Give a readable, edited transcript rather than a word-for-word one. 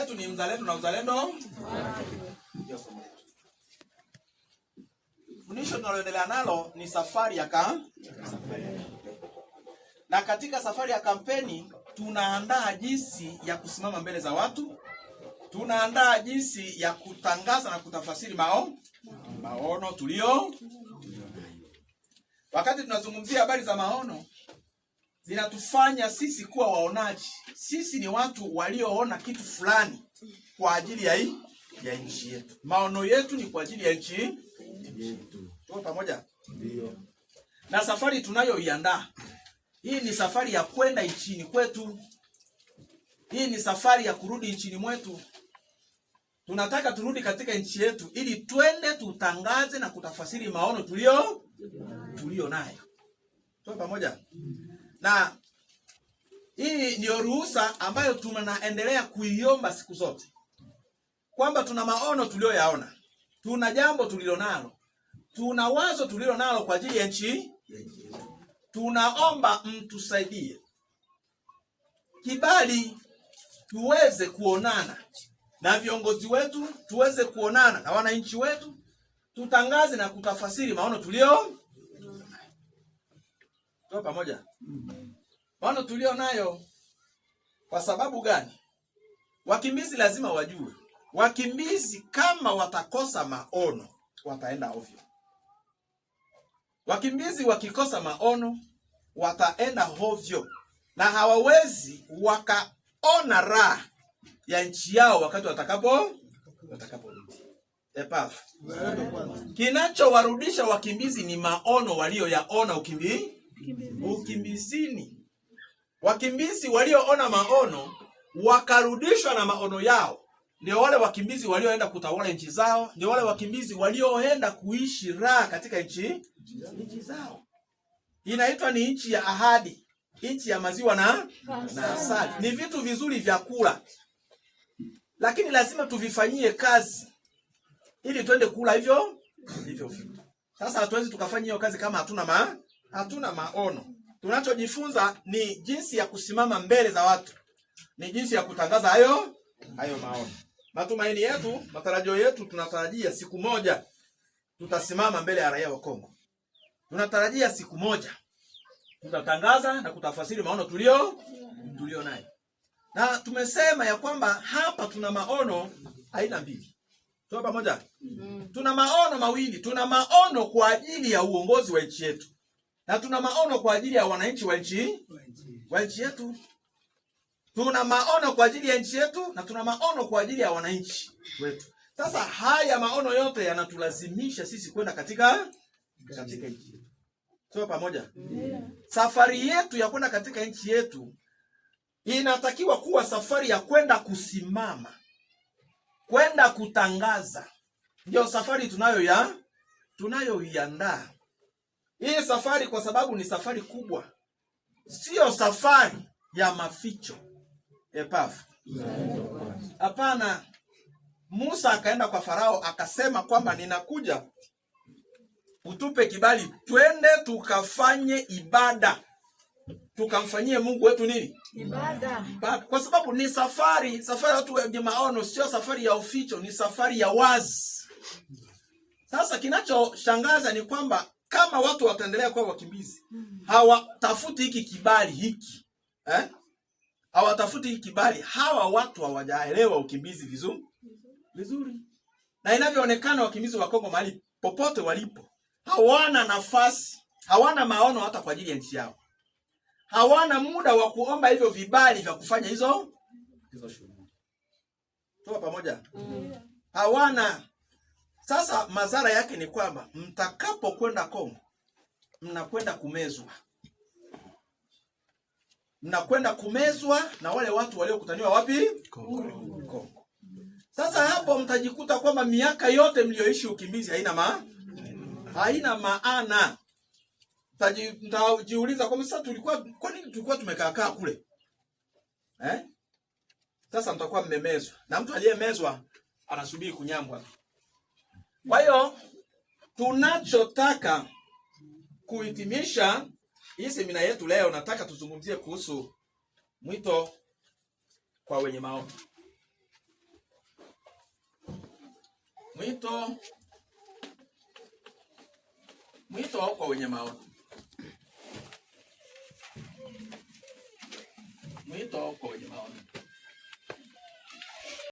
letu ni mzalendo na uzalendo. Ndio somo letu. Fundisho tunaloendelea nalo ni safari ya kampeni. Na katika safari ya kampeni tunaandaa jinsi ya kusimama mbele za watu. Tunaandaa jinsi ya kutangaza na kutafasiri maono tulio. Wakati tunazungumzia habari za maono, zinatufanya sisi kuwa waonaji. Sisi ni watu walioona kitu fulani kwa ajili ya nchi yetu. Maono yetu ni kwa ajili ya nchi yetu. Tuko pamoja? Ndio. Na safari tunayoiandaa, hii ni safari ya kwenda nchini kwetu. Hii ni safari ya kurudi nchini mwetu. Tunataka turudi katika nchi yetu ili twende tutangaze na kutafasiri maono tulio nayo. Tuko pamoja? Na hii ndio ruhusa ambayo tunaendelea kuiomba siku zote. Kwamba tuna maono tulioyaona. Tuna jambo tulilonalo. Tuna wazo tulilonalo kwa ajili ya nchi. Tunaomba mtusaidie kibali tuweze kuonana na viongozi wetu, tuweze kuonana na wananchi wetu, tutangaze na kutafasiri maono tulio. Tuko pamoja? Maono tulio nayo. Kwa sababu gani? Wakimbizi lazima wajue. Wakimbizi kama watakosa maono, wataenda ovyo. Wakimbizi wakikosa maono, wataenda ovyo. Na hawawezi wakaona raha ya nchi yao wakati watakaporudi. Epafu. Kinachowarudisha wakimbizi ni maono walioyaona ukimbizini. Wakimbizi walioona maono wakarudishwa na maono yao, ndio wale wakimbizi walioenda kutawala nchi zao, ndio wale wakimbizi walioenda kuishi raha katika nchi zao. Inaitwa ni nchi ya ahadi, nchi ya maziwa na asali. Ni vitu vizuri vya kula, lakini lazima tuvifanyie kazi ili twende kula hivyo vitu. Sasa hatuwezi tukafanya hiyo kazi kama hatuna maono. Tunachojifunza ni jinsi ya kusimama mbele za watu, ni jinsi ya kutangaza hayo maono. Matumaini yetu, matarajio yetu, tunatarajia siku moja tutasimama mbele ya raia wa Kongo. Tunatarajia siku moja tutatangaza na kutafasiri maono tulio nayo. Na tumesema ya kwamba hapa tuna maono aina mbili. Tuko pamoja? Tuna maono mawili. Tuna maono kwa ajili ya uongozi wa nchi yetu, na tuna maono kwa ajili ya wananchi wa nchi yetu. Tuna maono kwa ajili ya nchi yetu na tuna maono kwa ajili ya wananchi wetu. Sasa haya maono yote yanatulazimisha sisi kwenda katika nchi yetu. Tuko pamoja? Safari yetu ya kwenda katika nchi yetu inatakiwa kuwa safari ya kwenda kusimama, kwenda kutangaza. Ndio safari tunayoiandaa. Hii safari kwa sababu ni safari kubwa. Sio safari ya maficho. Epafu. Hapana. Musa akaenda kwa Farao akasema kwamba ninakuja utupe kibali twende tukafanye ibada. Tukamfanyie Mungu wetu nini? Ibada. Kwa sababu ni safari watu wenye maono, sio safari ya uficho, ni safari ya wazi. Sasa kinachoshangaza ni kwamba kama watu wataendelea kuwa wakimbizi, hawatafuti hiki kibali hiki. Hawatafuti hiki kibali. Hawa watu hawajaelewa ukimbizi vizuri. Na inavyoonekana wakimbizi wa Kongo mahali popote walipo, hawana nafasi, hawana maono hata kwa ajili ya nchi yao. Hawana muda wa kuomba hivyo vibali vya kufanya hizo shughuli. Tuko pamoja? Hawana. Sasa madhara yake ni kwamba mtakapokwenda Kongo, mnakwenda kumezwa. Mnakwenda kumezwa na wale watu waliokutaniwa wapi? Kongo. Sasa hapo mtajikuta kwamba miaka yote mlioishi ukimbizi haina maana. Mtajiuliza kwa sasa kwa nini tulikuwa tumekaa kule? Sasa mtakuwa mmemezwa. Na mtu aliyemezwa anasubiri kunyambwa. Kwa hiyo tunachotaka kuhitimisha hii semina yetu leo, nataka tuzungumzie kuhusu mwito kwa wenye maono. Mwito uko wenye maono. Mwito uko wenye maono.